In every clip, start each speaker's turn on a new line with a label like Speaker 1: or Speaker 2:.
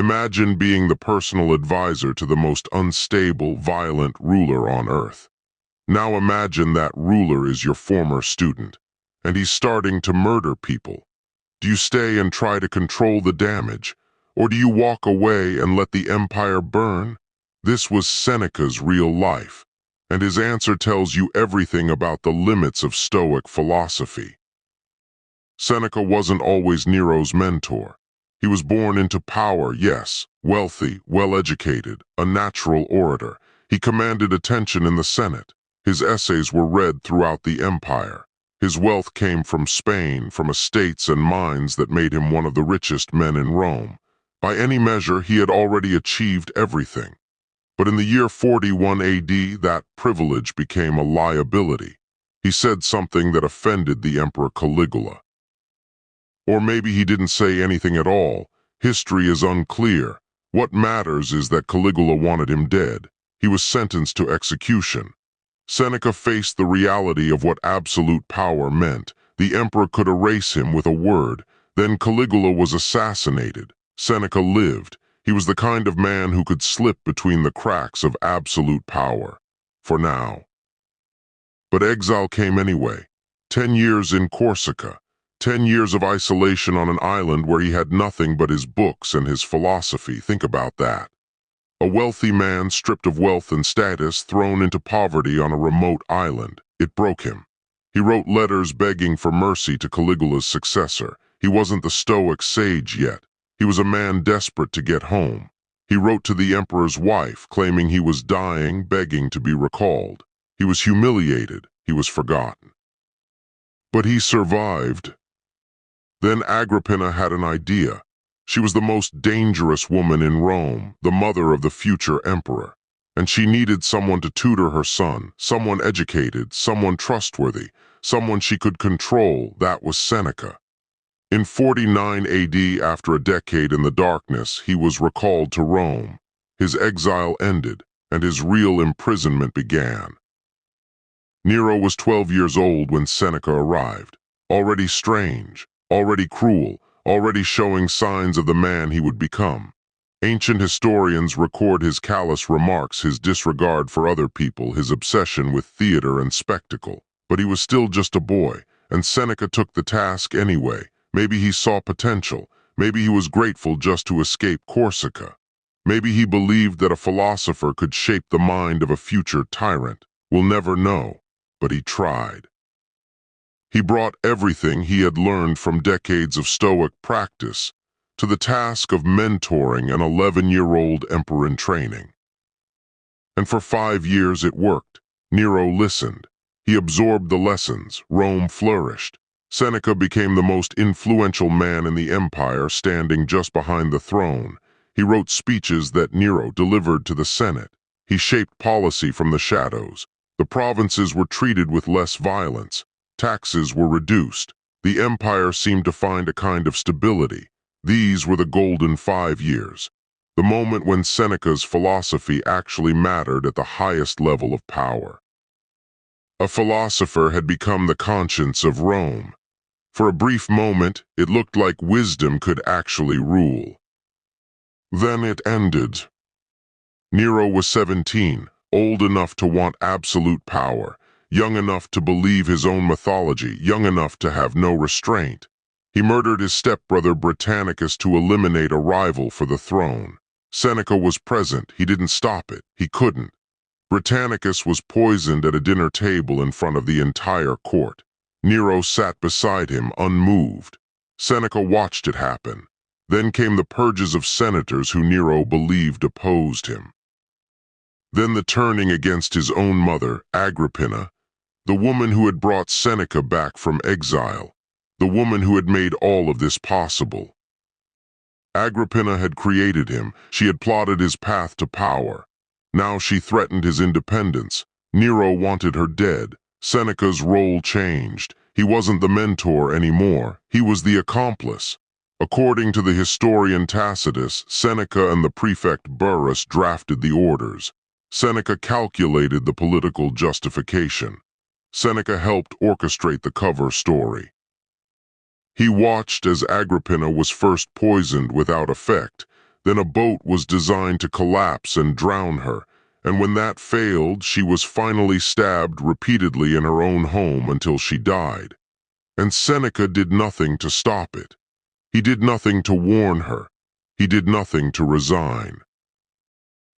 Speaker 1: Imagine being the personal advisor to the most unstable, violent ruler on earth. Now imagine that ruler is your former student, and he's starting to murder people. Do you stay and try to control the damage, or do you walk away and let the empire burn? This was Seneca's real life, and his answer tells you everything about the limits of Stoic philosophy. Seneca wasn't always Nero's mentor. He was born into power, yes, wealthy, well-educated, a natural orator. He commanded attention in the Senate. His essays were read throughout the empire. His wealth came from Spain, from estates and mines that made him one of the richest men in Rome. By any measure, he had already achieved everything. But in the year 41 AD, that privilege became a liability. He said something that offended the Emperor Caligula. Or maybe he didn't say anything at all. History is unclear. What matters is that Caligula wanted him dead. He was sentenced to execution. Seneca faced the reality of what absolute power meant. The emperor could erase him with a word. Then Caligula was assassinated. Seneca lived. He was the kind of man who could slip between the cracks of absolute power. For now. But exile came anyway. 10 years in Corsica. 10 years of isolation on an island where he had nothing but his books and his philosophy. Think about that. A wealthy man stripped of wealth and status, thrown into poverty on a remote island. It broke him. He wrote letters begging for mercy to Caligula's successor. He wasn't the Stoic sage yet. He was a man desperate to get home. He wrote to the emperor's wife, claiming he was dying, begging to be recalled. He was humiliated. He was forgotten. But he survived. Then Agrippina had an idea. She was the most dangerous woman in Rome, the mother of the future emperor. And she needed someone to tutor her son, someone educated, someone trustworthy, someone she could control. That was Seneca. In 49 AD, after a decade in the darkness, he was recalled to Rome. His exile ended, and his real imprisonment began. Nero was 12 years old when Seneca arrived, already strange, already cruel, already showing signs of the man he would become. Ancient historians record his callous remarks, his disregard for other people, his obsession with theater and spectacle. But he was still just a boy, and Seneca took the task anyway. Maybe he saw potential. Maybe he was grateful just to escape Corsica. Maybe he believed that a philosopher could shape the mind of a future tyrant. We'll never know, but he tried. He brought everything he had learned from decades of Stoic practice to the task of mentoring an 11-year-old emperor in training. And for 5 years it worked. Nero listened. He absorbed the lessons. Rome flourished. Seneca became the most influential man in the empire, standing just behind the throne. He wrote speeches that Nero delivered to the Senate. He shaped policy from the shadows. The provinces were treated with less violence. Taxes were reduced. The empire seemed to find a kind of stability. These were the golden 5 years, the moment when Seneca's philosophy actually mattered at the highest level of power. A philosopher had become the conscience of Rome. For a brief moment, it looked like wisdom could actually rule. Then it ended. Nero was 17, old enough to want absolute power, young enough to believe his own mythology, young enough to have no restraint. He murdered his stepbrother Britannicus to eliminate a rival for the throne. Seneca was present. He didn't stop it. He couldn't. Britannicus was poisoned at a dinner table in front of the entire court. Nero sat beside him, unmoved. Seneca watched it happen. Then came the purges of senators who Nero believed opposed him. Then the turning against his own mother, Agrippina, the woman who had brought Seneca back from exile, the woman who had made all of this possible. Agrippina had created him. She had plotted his path to power. Now she threatened his independence. Nero wanted her dead. Seneca's role changed. He wasn't the mentor anymore. He was the accomplice. According to the historian Tacitus, Seneca and the prefect Burrus drafted the orders. Seneca calculated the political justification. Seneca helped orchestrate the cover story. He watched as Agrippina was first poisoned without effect, Then a boat was designed to collapse and drown her, and when that failed, she was finally stabbed repeatedly in her own home until she died. And Seneca did nothing to stop it. He did nothing to warn her. He did nothing to resign.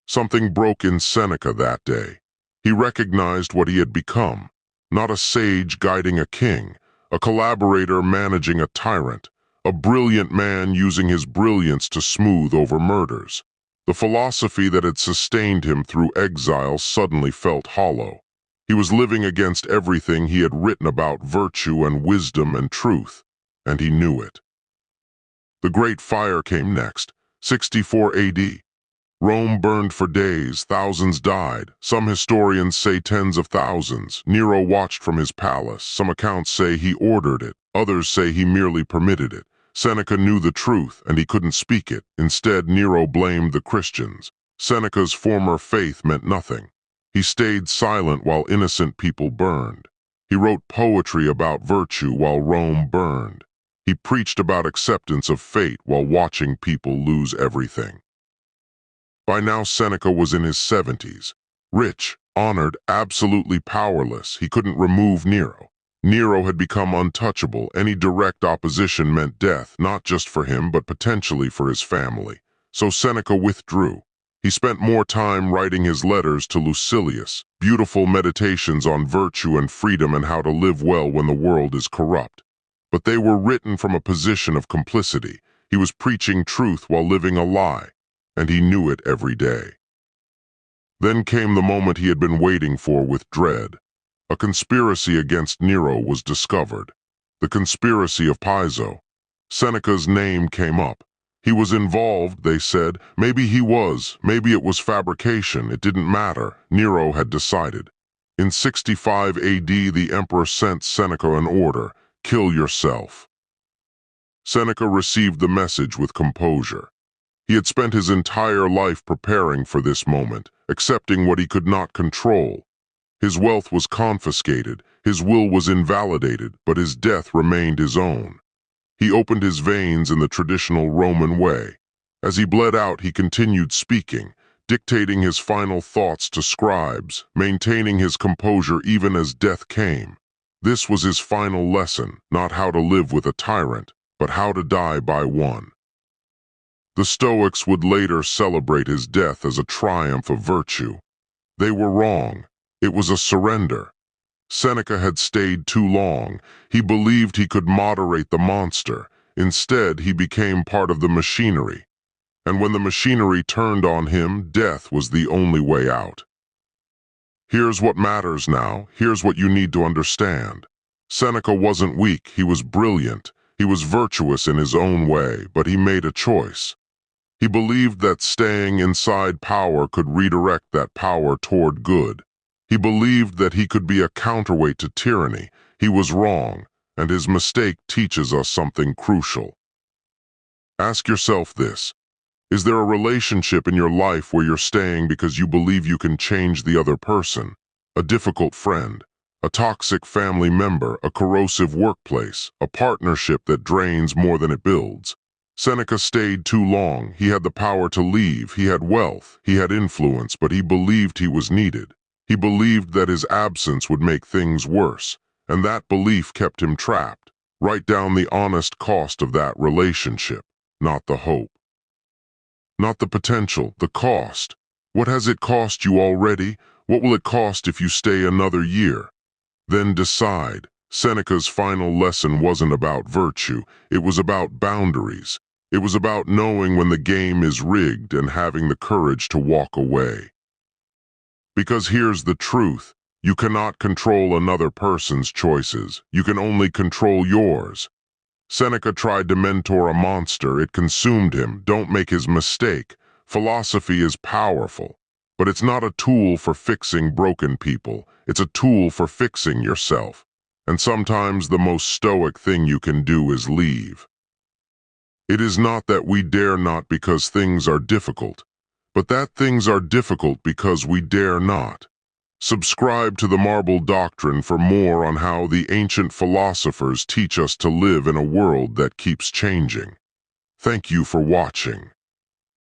Speaker 1: Something broke in Seneca that day. He recognized what he had become, not a sage guiding a king, a collaborator managing a tyrant, a brilliant man using his brilliance to smooth over murders. The philosophy that had sustained him through exile suddenly felt hollow. He was living against everything he had written about virtue and wisdom and truth, and he knew it. The Great Fire came next, 64 AD. Rome burned for days, thousands died. Some historians say tens of thousands. Nero watched from his palace. Some accounts say he ordered it. Others say he merely permitted it. Seneca knew the truth, and he couldn't speak it. Instead, Nero blamed the Christians. Seneca's former faith meant nothing. He stayed silent while innocent people burned. He wrote poetry about virtue while Rome burned. He preached about acceptance of fate while watching people lose everything. By now Seneca was in his 70s. Rich, honored, absolutely powerless, he couldn't remove Nero. Nero had become untouchable. Any direct opposition meant death, not just for him, but potentially for his family. So Seneca withdrew. He spent more time writing his letters to Lucilius, beautiful meditations on virtue and freedom and how to live well when the world is corrupt. But they were written from a position of complicity. He was preaching truth while living a lie, and he knew it every day. Then came the moment he had been waiting for with dread. A conspiracy against Nero was discovered. The conspiracy of Piso. Seneca's name came up. He was involved, they said. Maybe he was. Maybe it was fabrication. It didn't matter. Nero had decided. In 65 AD, the emperor sent Seneca an order: kill yourself. Seneca received the message with composure. He had spent his entire life preparing for this moment, accepting what he could not control. His wealth was confiscated, his will was invalidated, but his death remained his own. He opened his veins in the traditional Roman way. As he bled out, he continued speaking, dictating his final thoughts to scribes, maintaining his composure even as death came. This was his final lesson, not how to live with a tyrant, but how to die by one. The Stoics would later celebrate his death as a triumph of virtue. They were wrong. It was a surrender. Seneca had stayed too long. He believed he could moderate the monster. Instead, he became part of the machinery. And when the machinery turned on him, death was the only way out. Here's what matters now. Here's what you need to understand. Seneca wasn't weak. He was brilliant. He was virtuous in his own way, but he made a choice. He believed that staying inside power could redirect that power toward good. He believed that he could be a counterweight to tyranny. He was wrong, and his mistake teaches us something crucial. Ask yourself this: is there a relationship in your life where you're staying because you believe you can change the other person? A difficult friend, a toxic family member, a corrosive workplace, a partnership that drains more than it builds. Seneca stayed too long. He had the power to leave. He had wealth. He had influence, but he believed he was needed. He believed that his absence would make things worse, and that belief kept him trapped. Write down the honest cost of that relationship, not the hope. Not the potential, the cost. What has it cost you already? What will it cost if you stay another year? Then decide. Seneca's final lesson wasn't about virtue. It was about boundaries. It was about knowing when the game is rigged and having the courage to walk away. Because here's the truth: you cannot control another person's choices. You can only control yours. Seneca tried to mentor a monster. It consumed him. Don't make his mistake. Philosophy is powerful, but it's not a tool for fixing broken people. It's a tool for fixing yourself. And sometimes the most stoic thing you can do is leave. It is not that we dare not because things are difficult, but that things are difficult because we dare not. Subscribe to the Marble Doctrine for more on how the ancient philosophers teach us to live in a world that keeps changing. Thank you for watching.